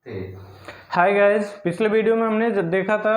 Hi guys, पिछले video में हमने देखा था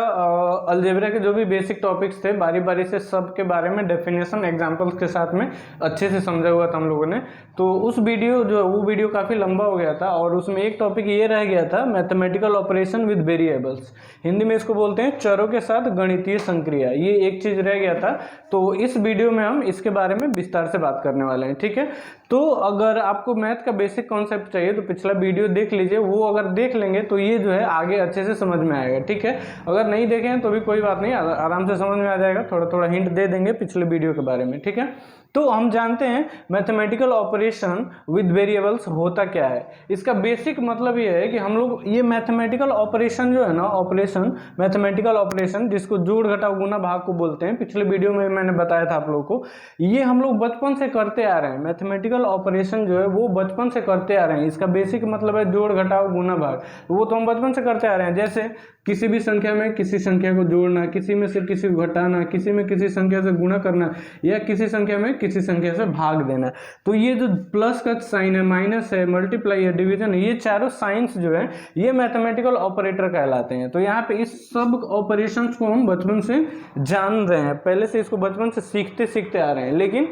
अलजेब्रा के जो भी बेसिक टॉपिक्स थे बारी बारी से सब के बारे में डेफिनेशन एग्जांपल्स के साथ में अच्छे से समझा हुआ था हम लोगों ने। तो उस वीडियो वो वीडियो काफ़ी लंबा हो गया था और उसमें एक टॉपिक ये रह गया था, mathematical operation with variables. Hindi में इसको बोलते हैं चरों के साथ गणितीय संक्रिया। ये एक चीज़ रह गया था, तो इस वीडियो में हम इसके बारे में विस्तार से बात करने वाले हैं। ठीक है, तो अगर आपको मैथ का बेसिक कॉन्सेप्ट चाहिए तो पिछला वीडियो देख लीजिए, वो अगर देख लेंगे तो ये जो है आगे अच्छे से समझ में आएगा। ठीक है, अगर नहीं देखें तो भी कोई बात नहीं, आराम से समझ में आ जाएगा। थोड़ा थोड़ा हिंट दे देंगे पिछले वीडियो के बारे में। ठीक है, तो हम जानते हैं मैथमेटिकल ऑपरेशन विद वेरिएबल्स होता क्या है। इसका बेसिक मतलब ये है कि हम लोग ये मैथमेटिकल ऑपरेशन जो है ना, ऑपरेशन मैथमेटिकल ऑपरेशन जिसको जोड़ घटाव गुना भाग को बोलते हैं, पिछले वीडियो में मैंने बताया था आप लोगों को, ये हम लोग बचपन से करते आ रहे हैं। मैथमेटिकल ऑपरेशन जो है वो बचपन से करते आ रहे हैं। इसका बेसिक मतलब है जोड़ घटाव गुना भाग, वो तो हम बचपन से करते आ रहे हैं। जैसे किसी भी संख्या में किसी संख्या को जोड़ना, किसी में से किसी को घटाना, किसी में किसी संख्या से गुणा करना, या किसी संख्या में किसी संख्या से भाग देना। तो ये जो प्लस का साइन है, माइनस है, मल्टीप्लाई है, डिवीजन है, ये चारों साइंस जो है ये मैथमेटिकल ऑपरेटर कहलाते हैं। तो यहाँ पे इस सब ऑपरेशंस को हम बचपन से जान रहे हैं, पहले से इसको बचपन से सीखते सीखते आ रहे हैं। लेकिन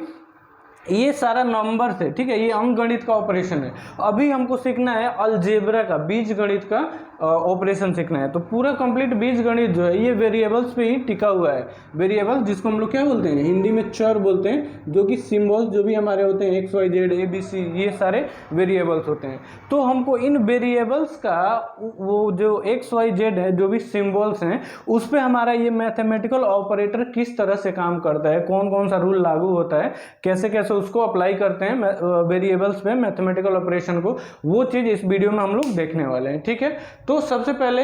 ये सारा नंबर से, ठीक है, ये अंकगणित का ऑपरेशन है। अभी हमको सीखना है अलजेब्रा का, बीजगणित का ऑपरेशन सीखना है। तो पूरा कंप्लीट बीजगणित जो है ये वेरिएबल्स पे ही टिका हुआ है। वेरिएबल्स जिसको हम लोग क्या बोलते हैं, हिंदी में चर बोलते हैं, जो कि सिंबल्स जो भी हमारे होते हैं x y z a b c, ये सारे वेरिएबल्स होते हैं। तो हमको इन वेरिएबल्स का वो जो एक्स वाई जेड है, जो भी सिंबल्स हैं, उस पर हमारा ये मैथमेटिकल ऑपरेटर किस तरह से काम करता है, कौन कौन सा रूल लागू होता है, कैसे कैसे उसको अप्लाई करते हैं वेरिएबल्स पे मैथमेटिकल ऑपरेशन को, वो चीज़ इस वीडियो में हम लोग देखने वाले हैं। ठीक है, तो सबसे पहले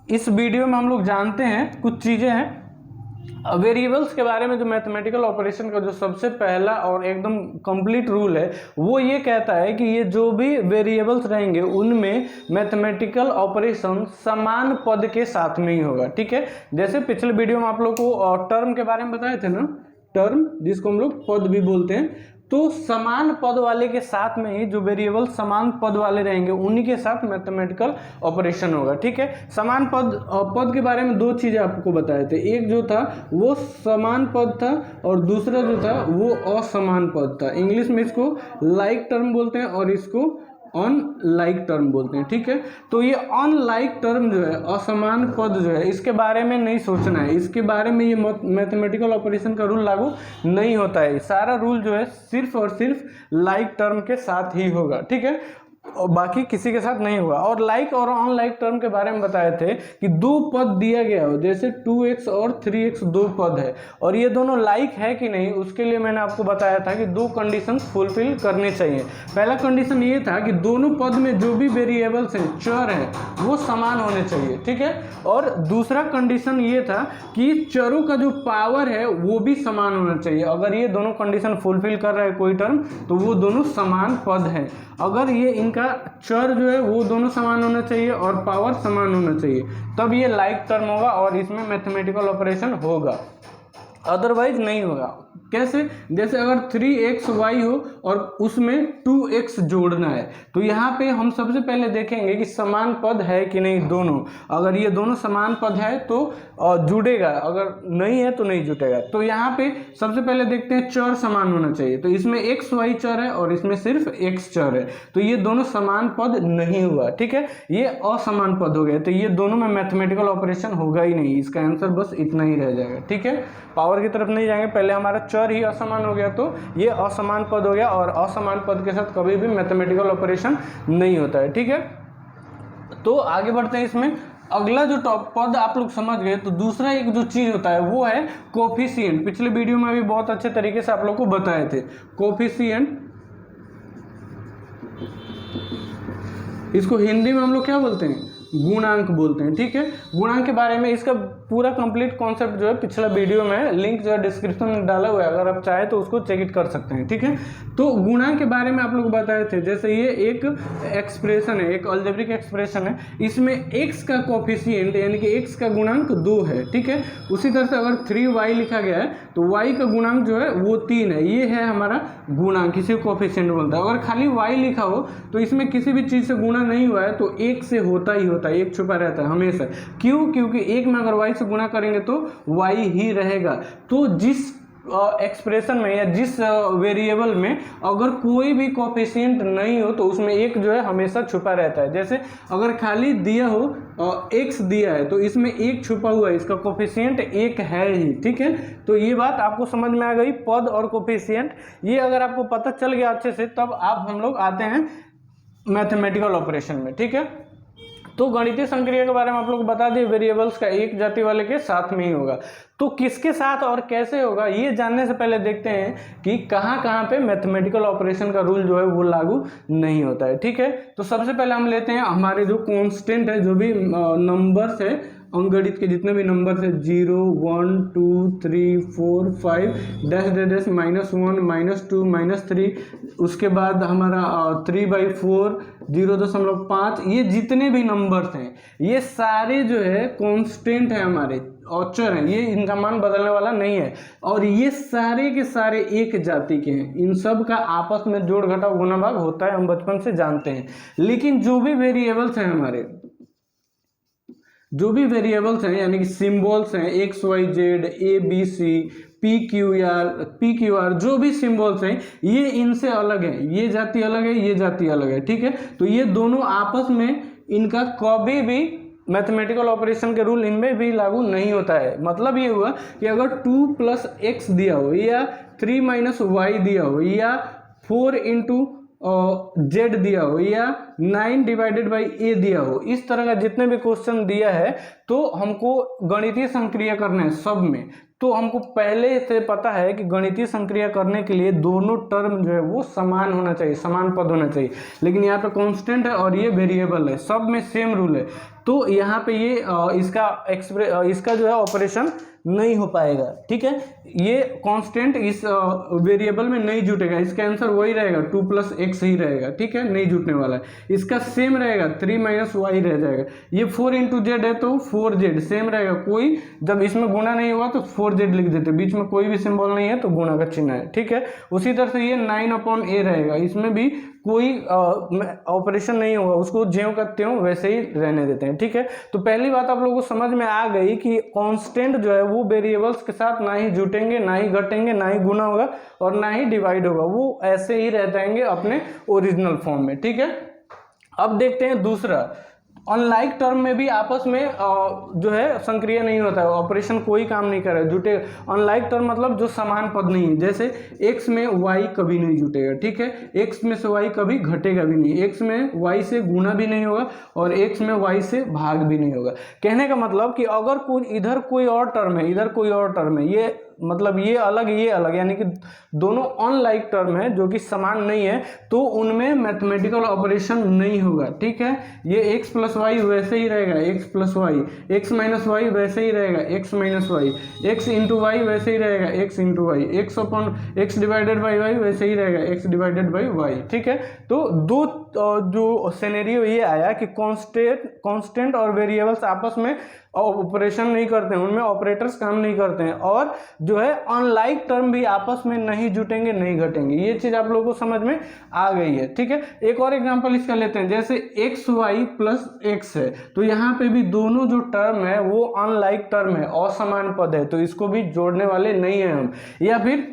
इस वीडियो में हम लोग जानते हैं कुछ चीज़ें हैं वेरिएबल्स के बारे में। जो मैथमेटिकल ऑपरेशन का जो सबसे पहला और एकदम कंप्लीट रूल है वो ये कहता है कि ये जो भी वेरिएबल्स रहेंगे उनमें मैथमेटिकल ऑपरेशन समान पद के साथ में ही होगा। ठीक है, जैसे पिछले वीडियो में आप लोग को टर्म के बारे में बताए थे ना, टर्म जिसको हम लोग पद भी बोलते हैं, तो समान पद वाले के साथ में ही जो वेरिएबल समान पद वाले रहेंगे उन्हीं के साथ मैथमेटिकल ऑपरेशन होगा। ठीक है, समान पद के बारे में दो चीजें आपको बताए थे, एक जो था वो समान पद था और दूसरा जो था वो असमान पद था। इंग्लिश में इसको लाइक टर्म बोलते हैं और इसको अनलाइक टर्म बोलते हैं। ठीक है, तो ये अनलाइक टर्म जो है, असमान पद जो है, इसके बारे में नहीं सोचना है, इसके बारे में ये मैथमेटिकल ऑपरेशन का रूल लागू नहीं होता है। सारा रूल जो है सिर्फ और सिर्फ लाइक टर्म के साथ ही होगा। ठीक है, और बाकी किसी के साथ नहीं हुआ। और लाइक और अनलाइक टर्म के बारे में बताए थे कि दो पद दिया गया हो, जैसे 2x और 3x दो पद है और ये दोनों लाइक है कि नहीं, उसके लिए मैंने आपको बताया था कि दो कंडीशन फुलफिल करने चाहिए। पहला कंडीशन ये था कि दोनों पद में जो भी वेरिएबल्स हैं, चर हैं, वो समान होने चाहिए। ठीक है, और दूसरा कंडीशन ये था कि चरों का जो पावर है वो भी समान होना चाहिए। अगर ये दोनों कंडीशन फुलफिल कर रहा है कोई टर्म तो वो दोनों समान पद हैं। अगर ये इनका चर जो है वो दोनों समान होना चाहिए और पावर समान होना चाहिए, तब ये लाइक टर्म होगा और इसमें मैथमेटिकल ऑपरेशन होगा, अदरवाइज नहीं होगा। कैसे, जैसे अगर 3xy हो और उसमें 2x जोड़ना है, तो यहाँ पे हम सबसे पहले देखेंगे कि समान पद है कि नहीं दोनों। अगर ये दोनों समान पद है तो जुड़ेगा, अगर नहीं है तो नहीं जुटेगा। तो यहाँ पे सबसे पहले देखते हैं चर समान होना चाहिए। तो इसमें xy चर है और इसमें सिर्फ x चर है, तो ये दोनों समान पद नहीं हुआ। ठीक है, ये असमान पद हो गए, तो ये दोनों में मैथमेटिकल ऑपरेशन होगा ही नहीं। इसका आंसर बस इतना ही रह जाएगा। ठीक है, पावर की तरफ नहीं जाएंगे, पहले हमारा चर ही असमान हो गया तो ये असमान पद हो गया और असमान पद के साथ कभी भी मैथमेटिकल ऑपरेशन नहीं होता है। ठीक है, तो आगे बढ़ते हैं। इसमें अगला जो पद आप लोग समझ गए, तो दूसरा एक जो चीज होता है वो है कोफिशिएंट। पिछले वीडियो में भी बहुत अच्छे तरीके से आप लोग को बताए थे कोफिशिएंट। इसको हिंदी में हम लोग क्या बोलते हैं, गुणांक बोलते हैं। ठीक है, गुणांक के बारे में इसका पूरा कंप्लीट कॉन्सेप्ट जो है पिछला वीडियो में लिंक जो है डिस्क्रिप्शन में डाला हुआ है, अगर आप चाहे तो उसको चेक इट कर सकते हैं। ठीक है, तो गुणांक के बारे में आप लोग बताए थे, जैसे ये एक एक्सप्रेशन है, एक अलजेब्रिक एक्सप्रेशन है, इसमें x का कोफिशिएंट यानी कि x का गुणांक 2 है। ठीक है, उसी तरह से अगर 3y लिखा गया है तो y का गुणांक जो है वो 3 है, ये है हमारा गुणांक, इसे कोफिशिएंट बोलता है। अगर खाली y लिखा हो तो इसमें किसी भी चीज़ से गुणा नहीं हुआ है तो 1 से होता ही होता है, 1 छुपा रहता है हमेशा। क्यों? क्योंकि 1 में अगर y से गुणा करेंगे तो y ही रहेगा। तो जिस एक्सप्रेशन में या जिस वेरिएबल में अगर कोई भी कोफिशिएंट नहीं हो तो उसमें एक जो है हमेशा छुपा रहता है। जैसे अगर खाली दिया हो x दिया है तो इसमें एक छुपा हुआ है, इसका कोफिशिएंट एक है ही। ठीक है, तो ये बात आपको समझ में आ गई, पद और कोफिशिएंट, ये अगर आपको पता चल गया अच्छे से तब हम लोग आते हैं मैथमेटिकल ऑपरेशन में। ठीक है, तो गणितीय संक्रिया के बारे में आप लोग बता दिए, वेरिएबल्स का एक जाति वाले के साथ में ही होगा। तो किसके साथ और कैसे होगा ये जानने से पहले देखते हैं कि कहाँ कहाँ पे मैथमेटिकल ऑपरेशन का रूल जो है वो लागू नहीं होता है। ठीक है, तो सबसे पहले हम लेते हैं हमारे जो कांस्टेंट है, जो भी नंबर्स है, अंकगणित के जितने भी नंबर है, 0 1 2 3 4 5 डैश डैश -1 -2 -3, उसके बाद हमारा 3/4 0.5, ये जितने भी नंबर्स हैं ये सारे जो है कांस्टेंट है, हमारे अचर हैं, ये इनका मान बदलने वाला नहीं है, और ये सारे के सारे एक जाति के हैं। इन सब का आपस में जोड़ घटाव गुणा भाग होता है, हम बचपन से जानते हैं। लेकिन जो भी वेरिएबल्स हैं हमारे, जो भी वेरिएबल्स हैं यानी कि सिंबल्स हैं, x y z a b c p q r, जो भी सिंबल्स हैं ये इनसे अलग है, ये जाति अलग है, ये जाति अलग है। ठीक है, तो ये दोनों आपस में इनका कभी भी मैथमेटिकल ऑपरेशन के रूल इनमें भी लागू नहीं होता है। मतलब ये हुआ कि अगर 2 + x दिया हो या 3 - y दिया हो या 4 × z दिया हो या 9/a दिया हो, इस तरह का जितने भी क्वेश्चन दिया है तो हमको गणितीय संक्रिया करना है सब में। तो हमको पहले से पता है कि गणितीय संक्रिया करने के लिए दोनों टर्म जो है वो समान होना चाहिए, समान पद होना चाहिए। लेकिन यहाँ पे कांस्टेंट है और ये वेरिएबल है, सब में सेम रूल है, तो यहाँ पे ये इसका जो है ऑपरेशन नहीं हो पाएगा। ठीक है, ये कांस्टेंट इस वेरिएबल में नहीं जुटेगा, इसका आंसर वही रहेगा, 2 + x ही रहेगा। ठीक है, नहीं जुटने वाला है, इसका सेम रहेगा, 3 - y रह जाएगा। ये 4 × z है तो 4z सेम रहेगा, कोई जब इसमें गुणा नहीं हुआ तो 4z लिख देते, बीच में कोई भी सिंबल नहीं है तो गुणा का चिन्ह है। ठीक है, उसी तरह से ये 9/a रहेगा, इसमें भी कोई ऑपरेशन नहीं होगा, उसको ज्यों का त्यों वैसे ही रहने देते हैं। ठीक है, तो पहली बात आप लोगों को समझ में आ गई कि कांस्टेंट जो है वो वेरिएबल्स के साथ ना ही जुटेंगे, ना ही घटेंगे, ना ही गुना होगा और ना ही डिवाइड होगा, वो ऐसे ही रह जाएंगे अपने ओरिजिनल फॉर्म में। ठीक है, अब देखते हैं दूसरा, अनलाइक टर्म में भी आपस में जो है संक्रिया नहीं होता है, ऑपरेशन कोई काम नहीं कर रहा है, जुटे। अनलाइक टर्म मतलब जो समान पद नहीं है, जैसे x में y कभी नहीं जुटेगा। ठीक है, x में से y कभी घटेगा भी नहीं, x में y से गुना भी नहीं होगा और x में y से भाग भी नहीं होगा। कहने का मतलब कि अगर कोई इधर कोई और टर्म है, इधर कोई और टर्म है, ये मतलब ये अलग यानी कि दोनों अनलाइक टर्म है जो कि समान नहीं है, तो उनमें मैथमेटिकल ऑपरेशन नहीं होगा। ठीक है, ये x + y वैसे ही रहेगा, x + y, x - y वैसे ही रहेगा, x - y, x × y वैसे ही रहेगा, x × y, x/y वैसे ही रहेगा, x/y। ठीक है, तो दो जो सिनेरियो ये आया कि कांस्टेंट और वेरिएबल्स आपस में ऑपरेशन नहीं करते हैं, उनमें ऑपरेटर्स काम नहीं करते हैं, और जो है अनलाइक टर्म भी आपस में नहीं जुटेंगे, नहीं घटेंगे। ये चीज आप लोगों को समझ में आ गई है। ठीक है, एक और एग्जांपल इसका लेते हैं, जैसे xy + x है, तो यहाँ पे भी दोनों जो टर्म है वो अनलाइक टर्म है, असमान पद है, तो इसको भी जोड़ने वाले नहीं है हम। या फिर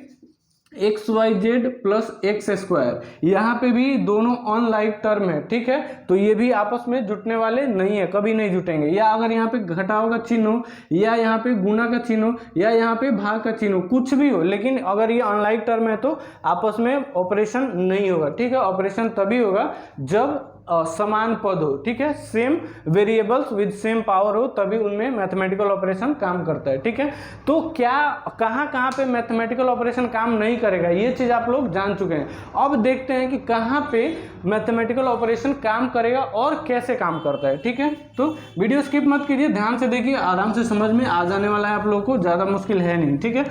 xyz + x², यहाँ पे भी दोनों अनलाइक टर्म है। ठीक है, तो ये भी आपस में जुटने वाले नहीं है, कभी नहीं जुटेंगे। या अगर यहाँ पे घटाव का चिन्ह हो, या यहाँ पे गुना का चिन्ह हो, या यहाँ पे भाग का चिन्ह हो, कुछ भी हो, लेकिन अगर ये अनलाइक टर्म है तो आपस में ऑपरेशन नहीं होगा। ठीक है, ऑपरेशन तभी होगा जब समान पद हो, ठीक है, same variables with same power हो, तभी उनमें मैथमेटिकल ऑपरेशन काम करता है, ठीक है। तो क्या कहाँ कहाँ पे मैथमेटिकल ऑपरेशन काम नहीं करेगा, ये चीज़ आप लोग जान चुके हैं। अब देखते हैं कि कहाँ पे मैथमेटिकल ऑपरेशन काम करेगा और कैसे काम करता है, ठीक है। तो वीडियो स्किप मत कीजिए, ध्यान से देखिए, आराम से समझ में आ जाने वाला है आप लोगों को, ज़्यादा मुश्किल है नहीं, ठीक है।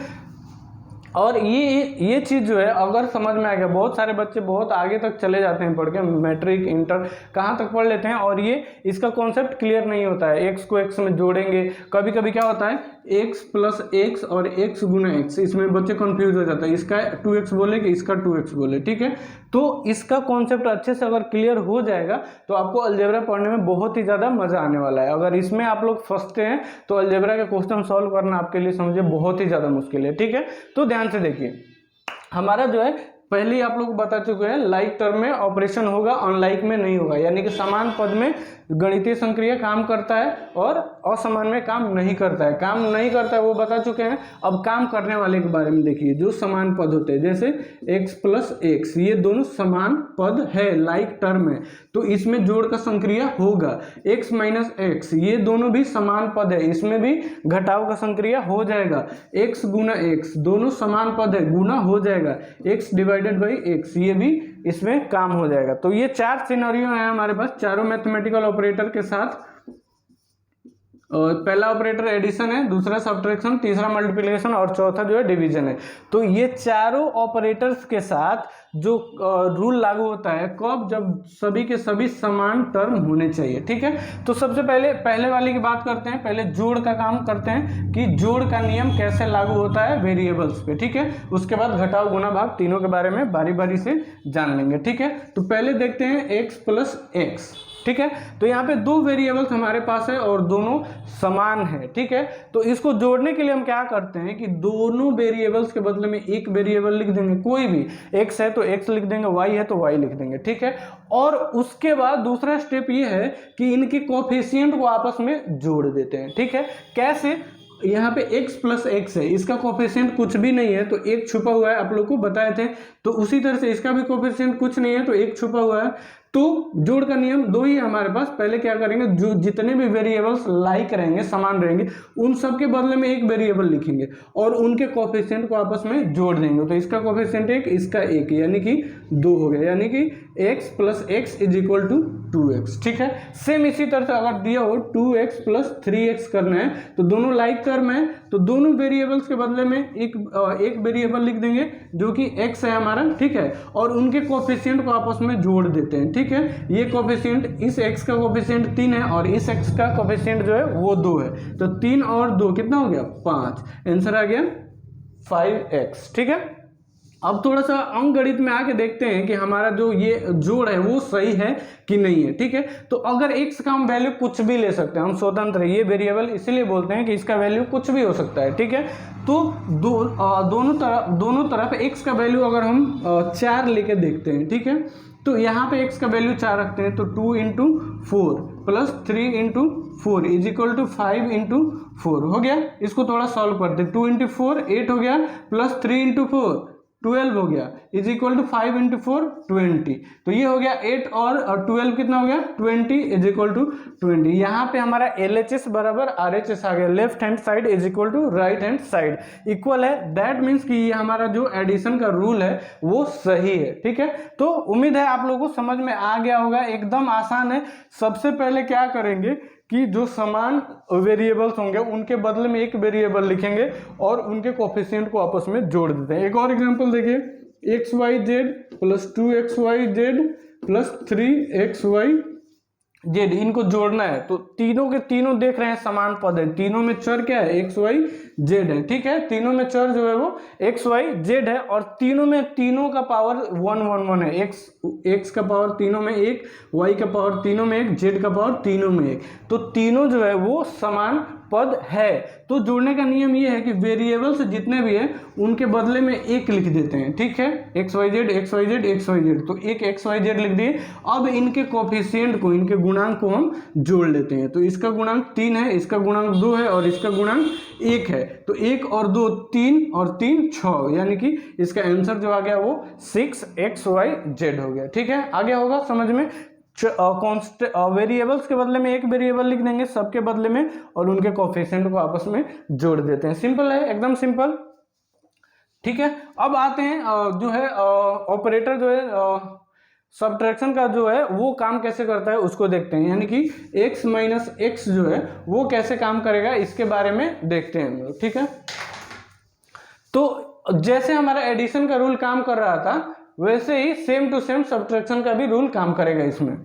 और ये चीज़ जो है अगर समझ में आ गया, बहुत सारे बच्चे बहुत आगे तक चले जाते हैं पढ़ के, मैट्रिक इंटर कहाँ तक पढ़ लेते हैं और ये इसका कॉन्सेप्ट क्लियर नहीं होता है। एक्स को एक्स में जोड़ेंगे, कभी कभी क्या होता है एक्स प्लस एक्स और एक्स गुना एक्स, इसमें बच्चे कंफ्यूज हो जाता है, इसका 2x बोले कि इसका 2x बोले, ठीक है। तो इसका कॉन्सेप्ट अच्छे से अगर क्लियर हो जाएगा तो आपको अलजेब्रा पढ़ने में बहुत ही ज़्यादा मज़ा आने वाला है। अगर इसमें आप लोग फंसते हैं तो अलजेब्रा के क्वेश्चन सॉल्व करना आपके लिए समझिए बहुत ही ज़्यादा मुश्किल है, ठीक है। तो ध्यान से देखिए, हमारा जो है पहले ही आप लोग को बता चुके हैं, लाइक टर्म में ऑपरेशन होगा, अनलाइक में नहीं होगा, यानी कि समान पद में गणितीय संक्रिया काम करता है और असमान में काम नहीं करता है। काम नहीं करता है वो बता चुके हैं। अब काम करने वाले के बारे में देखिए, जो समान पद होते हैं, जैसे x प्लस एक्स, ये दोनों समान पद है, लाइक टर्म है, तो इसमें जोड़ का संक्रिया होगा। x माइनस एक्स, ये दोनों भी समान पद है, इसमें भी घटाव का संक्रिया हो जाएगा। x गुना एक्स, दोनों समान पद है, गुना हो जाएगा। x डिवाइडेड बाई एक्स, ये भी इसमें काम हो जाएगा। तो ये 4 सिनेरियो है हमारे पास, चारों मैथमेटिकल ऑपरेटर के साथ। पहला ऑपरेटर एडिशन है, दूसरा सब्ट्रैक्शन, तीसरा मल्टीप्लिकेशन और चौथा जो है डिवीजन है। तो ये चारों ऑपरेटर्स के साथ जो रूल लागू होता है कब, जब सभी के सभी समान टर्म होने चाहिए, ठीक है। तो सबसे पहले वाली की बात करते हैं, पहले जोड़ का काम करते हैं कि जोड़ का नियम कैसे लागू होता है वेरिएबल्स पे, ठीक है। उसके बाद घटाव गुना भाग तीनों के बारे में बारी बारी से जान लेंगे, ठीक है। तो पहले देखते हैं एक्स प्लस एक्स, ठीक है। तो यहाँ पे 2 वेरिएबल्स हमारे पास है और दोनों समान है, ठीक है। तो इसको जोड़ने के लिए हम क्या करते हैं कि दोनों वेरिएबल्स के बदले में एक वेरिएबल लिख देंगे, कोई भी, x है तो x लिख देंगे, y है तो y लिख देंगे, ठीक है। और उसके बाद दूसरा स्टेप ये है कि इनके कोफिशिएंट को आपस में जोड़ देते हैं, ठीक है। कैसे, यहाँ पे x प्लस एक्स है, इसका कोफिशिएंट कुछ भी नहीं है तो एक छुपा हुआ है, आप लोग को बताए थे। तो उसी तरह से इसका भी कोफिशिएंट कुछ नहीं है तो एक छुपा हुआ है। तो जोड़ का नियम 2 ही है हमारे पास। पहले क्या करेंगे, जो जितने भी वेरिएबल्स लाइक रहेंगे, समान रहेंगे, उन सब के बदले में एक वेरिएबल लिखेंगे और उनके कोफिशिएंट को आपस में जोड़ देंगे। तो इसका कोफिशिएंट 1, इसका 1, यानी कि 2 हो गया, यानी कि x plus x is equal to 2x, ठीक है। सेम इसी तरह से अगर दिया हो 2x प्लस 3x करना है तो दोनों लाइक टर्म है, तो दोनों वेरिएबल्स के बदले में एक वेरिएबल लिख देंगे जो कि x है हमारा, ठीक है, और उनके कोफिशिएंट को आपस में जोड़ देते हैं, ठीक है। ये कोफिशिएंट, इस x का कोफिशिएंट 3 है और इस x का कोफिशिएंट जो है वो 2 है, तो 3 और 2 कितना हो गया, 5। आंसर आ गया 5x, ठीक है। अब थोड़ा सा अंकगणित में आके देखते हैं कि हमारा जो ये जोड़ है वो सही है कि नहीं है, ठीक है। तो अगर x का हम वैल्यू कुछ भी ले सकते हैं, हम स्वतंत्र है, ये वेरिएबल इसीलिए बोलते हैं कि इसका वैल्यू कुछ भी हो सकता है, ठीक है। तो दोनों तरफ x का वैल्यू अगर हम 4 लेके देखते हैं, ठीक है, तो यहाँ पे x का वैल्यू 4 रखते हैं, तो 2 into 4 plus 3 into 4 is equal to 5 into 4 हो गया। इसको थोड़ा सॉल्व करते हैं, 2 इंटू 4 8 हो गया, प्लस 3 इंटू 4 12 हो गया, इज इक्वल टू 5 इंटू 4 20। तो ये हो गया 8 और 12 कितना हो गया 20 इज इक्वल टू 20। यहाँ पे हमारा LHS बराबर RHS आ गया, left hand side is equal to right hand side equal है। दैट मीन्स कि ये हमारा जो एडिशन का रूल है वो सही है, ठीक है। तो उम्मीद है आप लोगों को समझ में आ गया होगा, एकदम आसान है। सबसे पहले क्या करेंगे कि जो समान वेरिएबल्स होंगे उनके बदले में एक वेरिएबल लिखेंगे और उनके कोफिशिएंट को आपस में जोड़ देते हैं। एक और एग्जांपल देखिए, xyz plus 2xyz plus 3xyz, इनको जोड़ना है। तो तीनों के तीनों देख रहे हैं समान पद है, तीनों में चर क्या है, xyz है, ठीक है। तीनों में चर जो है वो xyz है और तीनों का पावर 1 1 1 है। x का पावर तीनों में 1, y का पावर तीनों में 1, z का पावर तीनों में 1, तो तीनों जो है वो समान पद है। तो जोड़ने का नियम ये है कि वेरिएबल्स जितने भी हैं उनके बदले में एक लिख देते हैं, ठीक है, xyz xyz xyz, तो एक xyz लिख दिए। अब इनके कोफिशिएंट को, इनके गुणांक को हम जोड़ लेते हैं। तो इसका गुणांक 3 है, इसका गुणांक 2 है और इसका गुणांक 1 है, तो 1 और 2 3 और 3 6, यानी कि इसका आंसर जो आ गया वो 6xyz हो गया, ठीक है। आगे होगा समझ में। वेरिएबल्स के बदले में एक वेरिएबल लिख देंगे सब के बदले में, और उनके कोफिशिएंट को आपस में जोड़ देते हैं। सिंपल है, एकदम सिंपल। ठीक है, अब आते हैं जो है ऑपरेटर जो है सब्ट्रैक्शन का जो है वो काम कैसे करता है उसको देखते हैं, यानी कि x माइनस एक्स जो है वो कैसे काम करेगा इसके बारे में देखते हैं हम लोग। ठीक है, तो जैसे हमारा एडिशन का रूल काम कर रहा था वैसे ही सेम टू सेम सब्ट्रैक्शन का भी रूल काम करेगा इसमें।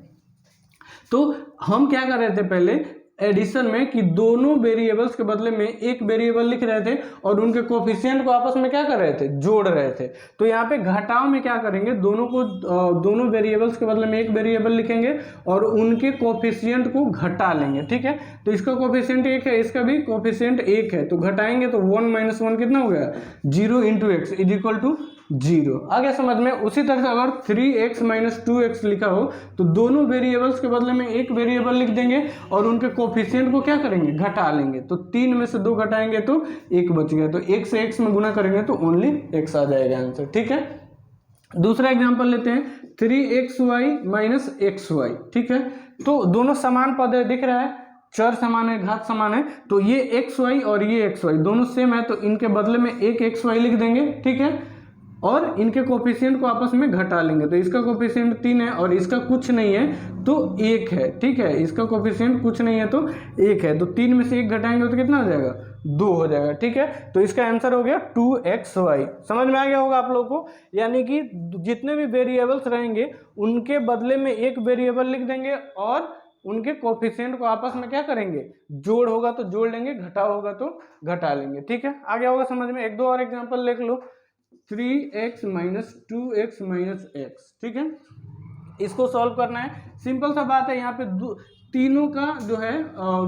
तो हम क्या कर रहे थे पहले एडिशन में कि दोनों वेरिएबल्स के बदले में एक वेरिएबल लिख रहे थे और उनके कोफिशिएंट को आपस में क्या कर रहे थे, जोड़ रहे थे। तो यहाँ पे घटाव में क्या करेंगे, दोनों वेरिएबल्स के बदले में एक वेरिएबल लिखेंगे और उनके कोफिशिएंट को घटा लेंगे। ठीक है, तो इसका कोफिशिएंट 1 है, इसका भी कोफिशिएंट 1 है, तो घटाएंगे तो 1 माइनस 1 कितना हो गया, 0 into x is equal to 0। आगे समझ में। उसी तरह से अगर 3x माइनस 2x लिखा हो तो दोनों वेरिएबल्स के बदले में एक वेरिएबल लिख देंगे और उनके कोफिशिएंट को क्या करेंगे, घटा लेंगे। तो 3 में से 2 घटाएंगे तो 1 बच गया, तो 1 से x में गुना करेंगे तो ओनली x आ जाएगा आंसर। ठीक है, दूसरा एग्जांपल लेते हैं 3xy माइनस xy। ठीक है, तो दोनों समान पद है, दिख रहा है, चर समान है, घात समान है, तो ये xy और ये xy दोनों सेम है, तो इनके बदले में एक xy लिख देंगे। ठीक है, और इनके कोफिशिएंट को आपस में घटा लेंगे, तो इसका कोफिशिएंट 3 है और इसका कुछ नहीं है तो 1 है। ठीक है, इसका कोफिशिएंट कुछ नहीं है तो 1 है, तो 3 में से 1 घटाएंगे तो कितना हो जाएगा, 2 हो जाएगा। ठीक है, तो इसका आंसर हो गया 2xy। समझ में आ गया होगा आप लोगों को, यानी कि जितने भी वेरिएबल्स रहेंगे उनके बदले में एक वेरिएबल लिख देंगे और उनके कोफिशिएंट को आपस में क्या करेंगे, जोड़ होगा तो जोड़ लेंगे, घटाव होगा तो घटा लेंगे। ठीक है, आ गया होगा समझ में। एक दो और एग्जांपल लिख लो, 3x minus 2x minus x। ठीक है, इसको सॉल्व करना है, सिंपल सा बात है। यहाँ पे तीनों का जो है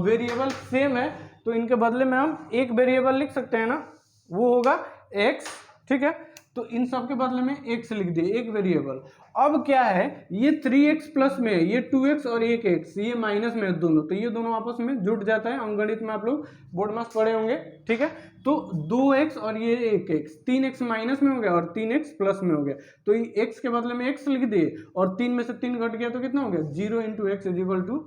वेरिएबल सेम है, तो इनके बदले में हम एक वेरिएबल लिख सकते हैं ना, वो होगा x। ठीक है, तो इन सब के बदले में x लिख दिए, एक वेरिएबल। अब क्या है, ये 3x प्लस में है, ये 2x और एक x, ये माइनस में है दोनों, तो ये दोनों आपस में जुड़ जाता है। अंकगणित में आप लोग बोर्ड मास पढ़े होंगे। ठीक है, तो 2x और ये एक x, 3x माइनस में हो गया और 3x प्लस में हो गया, तो x के बदले में x लिख दिए और 3 में से 3 घट गया तो कितना हो गया, 0 into x is equal to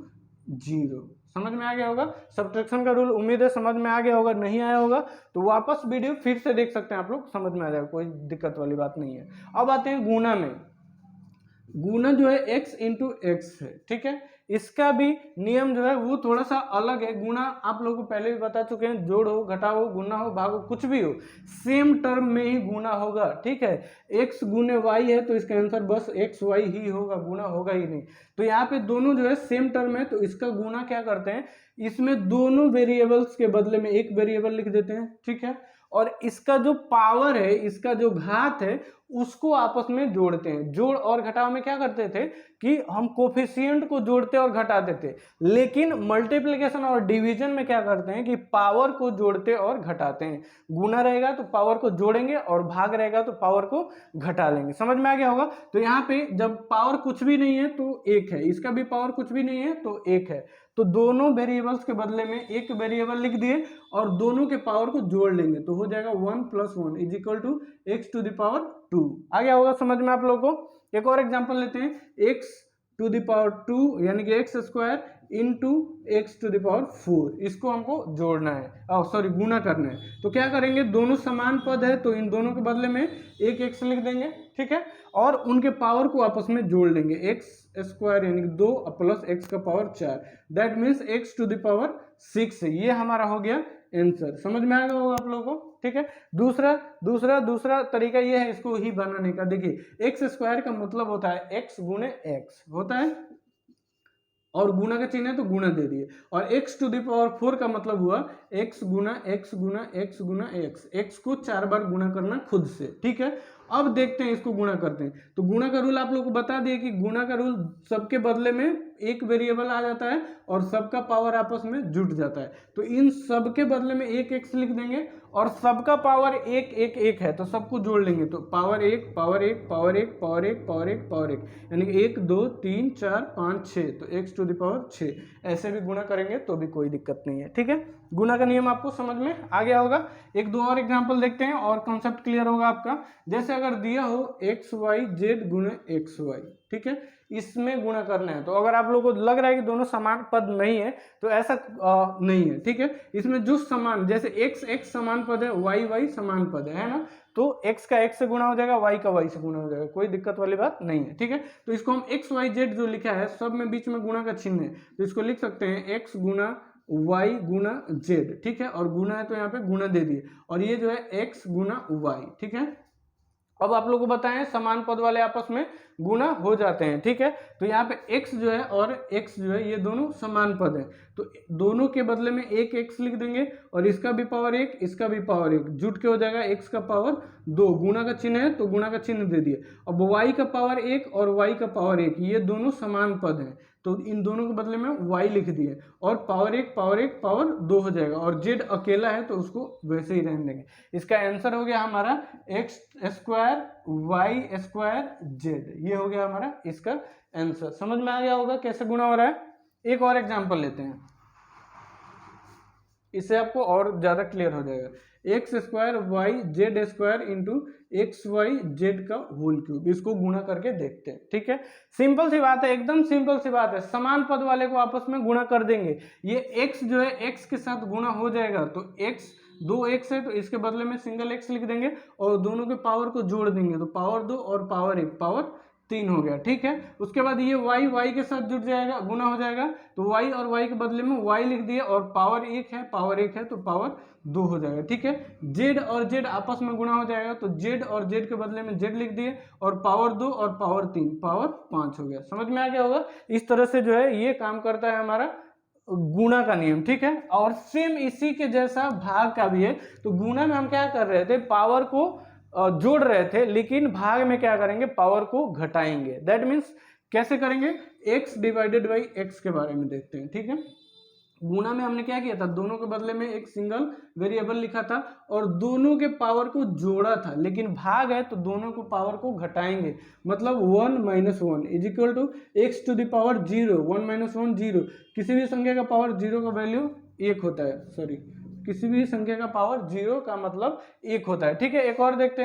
0। समझ में आ गया होगा सब्ट्रैक्शन का रूल, उम्मीद है समझ में आ गया होगा। नहीं आया होगा तो वापस वीडियो फिर से देख सकते हैं आप लोग, समझ में आ जाएगा, कोई दिक्कत वाली बात नहीं है। अब आते हैं गुणा में। गुणा जो है x इंटू एक्स है। ठीक है, इसका भी नियम जो है वो थोड़ा सा अलग है। गुणा आप लोगों को पहले भी बता चुके हैं, जोड़ हो, घटा हो, गुना हो, भाग हो, कुछ भी हो, सेम टर्म में ही गुणा होगा। ठीक है, x गुने y है तो इसका आंसर बस xy ही होगा, गुणा होगा ही नहीं। तो यहाँ पे दोनों जो है सेम टर्म है, तो इसका गुणा क्या करते हैं, इसमें दोनों वेरिएबल्स के बदले में एक वेरिएबल लिख देते हैं। ठीक है, और इसका जो पावर है, इसका जो घात है, उसको आपस में जोड़ते हैं। जोड़ और घटाव में क्या करते थे कि हम कोफिशिएंट को जोड़ते और घटाते थे, लेकिन मल्टीप्लिकेशन और डिवीजन में क्या करते हैं कि पावर को जोड़ते और घटाते हैं। गुना रहेगा तो पावर को जोड़ेंगे और भाग रहेगा तो पावर को घटा लेंगे। समझ में आ गया होगा। तो यहाँ पे जब पावर कुछ भी नहीं है तो 1 है, इसका भी पावर कुछ भी नहीं है तो 1 है, तो दोनों वेरिएबल्स के बदले में एक वेरिएबल लिख दिए और दोनों के पावर को जोड़ लेंगे, तो हो जाएगा 1 plus 1 is equal to x to the power 2। आ गया होगा समझ में आप लोगों को। एक और एग्जांपल लेते हैं, x टू द पावर 2 यानी कि x square into x to the power 4, इसको हमको जोड़ना है, सॉरी गुना करना है। तो क्या करेंगे, दोनों समान पद है तो इन दोनों के बदले में एक x लिख देंगे। ठीक है, और उनके पावर को आपस में जोड़ लेंगे, एक्स स्क्वायर यानी कि 2 प्लस एक्स का power 4, that means x to the power 6। ये हमारा हो गया आंसर। समझ में आ गया होगा आप लोगों को। ठीक है, दूसरा तरीका ये है इसको ही बनाने का। देखिए एक्स स्क्वायर का मतलब होता है एक्स गुणे एक्स होता है, और गुना का चिन्ह है तो गुना दे दिए, और x टू द पावर 4 का मतलब हुआ x गुना x गुना x गुना x, x को 4 बार गुना करना खुद से। ठीक है, अब देखते हैं इसको गुणा करते हैं। तो गुणा का रूल आप लोगों को बता दिए कि गुणा का रूल सबके बदले में एक वेरिएबल आ जाता है और सबका पावर आपस में जुट जाता है, तो इन सब के बदले में एक x लिख देंगे और सबका पावर एक एक एक है, तो सबको जोड़ लेंगे तो पावर एक पावर एक पावर एक पावर एक पावर एक पावर एक, यानी कि 1 2 3 4 5 6, तो x टू द पावर 6। ऐसे भी गुणा करेंगे तो भी कोई दिक्कत नहीं है, ठीक है। गुणा का नियम आपको समझ में आ गया होगा। एक दो और एग्जाम्पल देखते हैं और कॉन्सेप्ट क्लियर होगा आपका। जैसे अगर दिया हो एक्स वाई जेड गुणे एक्स वाई, ठीक है, इसमें गुणा करना है। तो अगर आप लोगों को लग रहा है कि दोनों समान पद नहीं है, तो ऐसा नहीं है, ठीक है। इसमें जो समान, जैसे एक्स एक्स समान पद है, वाई वाई समान पद है ना, तो x का x से गुणा हो जाएगा, y का y से गुणा हो जाएगा, कोई दिक्कत वाली बात नहीं है, ठीक है। तो इसको हम x y z जो लिखा है सब में बीच में गुणा का चिन्ह है, तो इसको लिख सकते हैं x गुना y गुना z, ठीक है। और गुना है तो यहाँ पे गुना दे दिए, और ये जो है x गुना y, ठीक है। अब आप लोगों को बताएं समान पद वाले आपस में गुणा हो जाते हैं, ठीक है। तो यहाँ पे x जो है और x जो है ये दोनों समान पद हैं, तो दोनों के बदले में एक x लिख देंगे और इसका भी पावर एक, इसका भी पावर एक, जुट के हो जाएगा x का पावर 2। गुणा का चिन्ह है तो गुणा का चिन्ह दे दिए। अब y का पावर एक और y का पावर एक, ये दोनों समान पद हैं, तो इन दोनों के बदले में y लिख दिए, और पावर एक पावर 2 हो जाएगा, और z अकेला है तो उसको वैसे ही रहने देंगे। इसका आंसर हो गया हमारा x square y square z, ये हो गया हमारा इसका आंसर। समझ में आ गया होगा कैसे गुणा हो रहा है। एक और एग्जांपल लेते हैं, इससे आपको और ज्यादा क्लियर हो जाएगा। X square y z square into x y z का होल क्यूब, इसको गुणा करके देखते हैं, ठीक है। सिंपल सी बात है, एकदम सिंपल सी बात है, समान पद वाले को आपस में गुणा कर देंगे। ये x जो है x के साथ गुणा हो जाएगा, तो x 2x है तो इसके बदले में सिंगल x लिख देंगे और दोनों के पावर को जोड़ देंगे, तो पावर 2 और पावर 1 पावर 3 हो गया, ठीक है। उसके बाद ये y के साथ जुड़ जाएगा, गुना हो जाएगा, तो y और y के बदले में y लिख दिए, और पावर 1 है तो पावर 2 हो जाएगा, ठीक है। z और z आपस में गुणा हो जाएगा, तो z और z के बदले में z लिख दिए, और पावर 2 और पावर 3 पावर 5 हो गया। समझ में आ गया होगा। इस तरह से जो है ये काम करता है हमारा गुणा का नियम, ठीक है। और सेम इसी के जैसा भाग का भी है। तो गुणा में हम क्या कर रहे थे, पावर को जोड़ रहे थे, लेकिन भाग में क्या करेंगे, पावर को घटाएंगे। दैट मीन्स कैसे करेंगे, x डिवाइडेड बाई x के बारे में देखते हैं, ठीक है। गुणा में हमने क्या किया था, दोनों के बदले में एक सिंगल वेरिएबल लिखा था और दोनों के पावर को जोड़ा था, लेकिन भाग है तो दोनों को पावर को घटाएंगे, मतलब 1 - 1 is equal to x to the power 0, 1 - 1 0। किसी भी संख्या का पावर 0 का वैल्यू 1 होता है, सॉरी, किसी भी संख्या का पावर 0 का मतलब 1 होता है, ठीक है। एक और देखते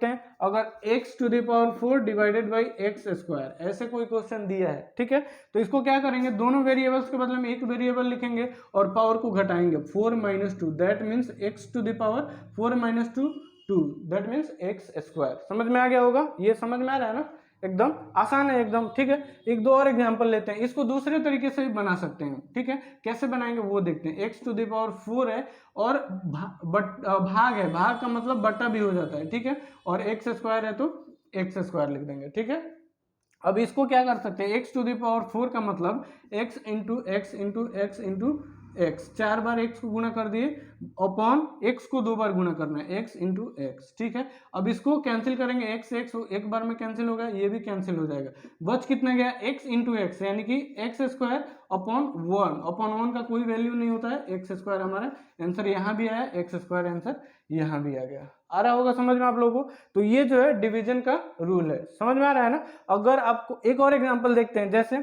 हैं, अगर x to the power 4 divided by x square, ऐसे कोई क्वेश्चन दिया है, ठीक है। तो इसको क्या करेंगे, दोनों वेरिएबल्स के बदले में एक वेरिएबल लिखेंगे और पावर को घटाएंगे, 4 - 2 that means x to the power 4 - 2 that means x square. समझ में आ गया होगा, ये समझ में आ रहा है ना, एकदम आसान है एकदम, ठीक है। एक दो और एग्जांपल लेते हैं, इसको दूसरे तरीके से भी बना सकते हैं, ठीक है। कैसे बनाएंगे वो देखते हैं। x टू द पावर 4 है और भाग है, भाग का मतलब बट्टा भी हो जाता है, ठीक है। और एक्स स्क्वायर है तो एक्स स्क्वायर लिख देंगे, ठीक है। अब इसको क्या कर सकते हैं, x टू द पावर 4 का मतलब x into x into x into x, 4 बार x को गुणा कर दिए, अपॉन x को 2 बार गुणा करना है, x इंटू एक्स, ठीक है। अब इसको कैंसिल करेंगे, x एक बार में कैंसिल होगा, ये भी कैंसिल हो जाएगा, बच कितना गया, x इंटू एक्स, यानी कि एक्स स्क्वायर अपॉन 1 का कोई वैल्यू नहीं होता है, एक्स स्क्वायर हमारा आंसर यहाँ भी आया, एक्स स्क्वायर आंसर यहाँ भी आ गया। आ रहा होगा समझ में आप लोगों को। तो ये जो है डिवीजन का रूल है, समझ में आ रहा है ना। अगर आपको एक और एग्जांपल देखते हैं, जैसे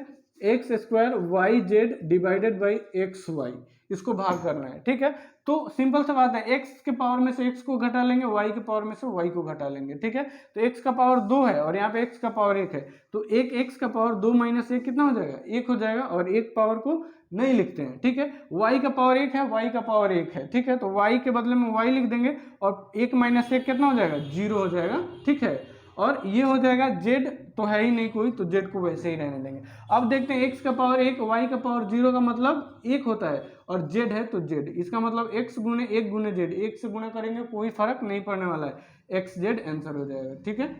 x square y z divided by x y, इसको भाग करना है, ठीक है। तो सिंपल सा बात है, x के पावर में से x को घटा लेंगे, y के पावर में से y को घटा लेंगे, ठीक है। तो x का पावर 2 है और यहाँ पे x का पावर 1 है, तो एक x का पावर 2 - 1 कितना हो जाएगा, 1 हो जाएगा, और एक पावर को नहीं लिखते हैं, ठीक है। y का पावर 1 है, y का पावर 1 है, ठीक है। तो y के बदले में y लिख देंगे, और 1 - 1 कितना हो जाएगा, 0 हो जाएगा, ठीक है। और ये हो जाएगा, z तो है ही नहीं कोई, तो z को वैसे ही रहने देंगे। अब देखते हैं, x का पावर 1 y का पावर 0 का मतलब 1 होता है, और z है तो z, इसका मतलब x गुने 1 गुने z, 1 से गुना करेंगे कोई फर्क नहीं पड़ने वाला है, x z आंसर हो जाएगा, ठीक है।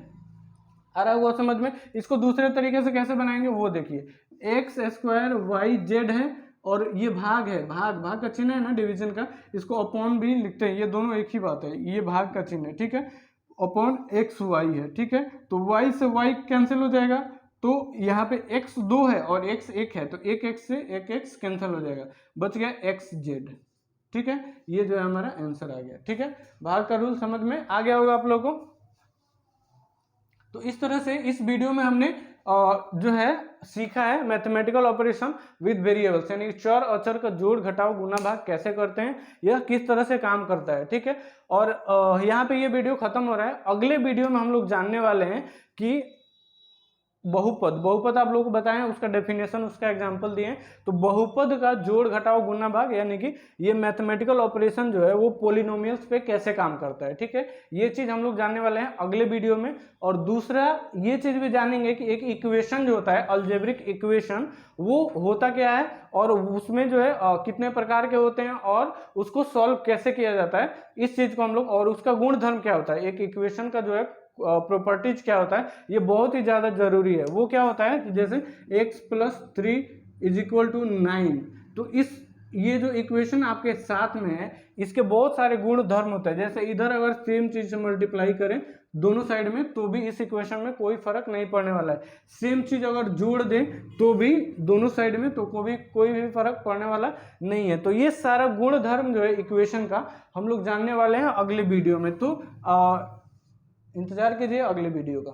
आ रहा हुआ समझ में। इसको दूसरे तरीके से कैसे बनाएंगे वो देखिए, एक्स स्क्वायर वाई जेड है और ये भाग है, भाग का चिन्ह है ना डिवीजन का, इसको अपॉन भी लिखते हैं, ये दोनों एक ही बात है, ये भाग का चिन्ह है, ठीक है। अपॉन एक्स वाई है, ठीक है। तो y से y कैंसिल हो जाएगा, तो यहाँ पे x 2 है और x 1 है, तो एक x से एक x कैंसिल हो जाएगा, बच गया x z, ठीक है, ये जो है हमारा आंसर आ गया। ठीक है, भाग का रूल समझ में आ गया होगा आप लोगों को। तो इस तरह से इस वीडियो में हमने जो है सीखा है मैथमेटिकल ऑपरेशन विद वेरिएबल्स, यानी चर अचर का जोड़ घटाव गुना भाग कैसे करते हैं, यह किस तरह से काम करता है। ठीक है, और यहाँ पे ये वीडियो खत्म हो रहा है। अगले वीडियो में हम लोग जानने वाले हैं कि बहुपद आप लोगों को बताएं, उसका डेफिनेशन, उसका एग्जांपल दिए। तो बहुपद का जोड़ घटाव गुना भाग, यानी कि ये मैथमेटिकल ऑपरेशन जो है वो पोलिनोमियल्स पे कैसे काम करता है। ठीक है, ये चीज हम लोग जानने वाले हैं अगले वीडियो में। और दूसरा ये चीज भी जानेंगे कि एक इक्वेशन जो होता है अलजेब्रिक इक्वेशन, वो होता क्या है और उसमें जो है कितने प्रकार के होते हैं और उसको सॉल्व कैसे किया जाता है, इस चीज को हम लोग, और उसका गुण धर्म क्या होता है, एक इक्वेशन का जो है प्रॉपर्टीज क्या होता है, ये बहुत ही ज्यादा जरूरी है। वो क्या होता है कि जैसे x + 3 = 9, तो ये जो इक्वेशन आपके साथ में है, इसके बहुत सारे गुण धर्म होते हैं। जैसे इधर अगर सेम चीज से मल्टीप्लाई करें दोनों साइड में, तो भी इस इक्वेशन में कोई फर्क नहीं पड़ने वाला है। सेम चीज अगर जोड़ दें तो भी दोनों साइड में, तो कोई भी फर्क पड़ने वाला नहीं है। तो ये सारा गुण धर्म जो है इक्वेशन का हम लोग जानने वाले हैं अगले वीडियो में। तो इंतजार कीजिए अगले वीडियो का।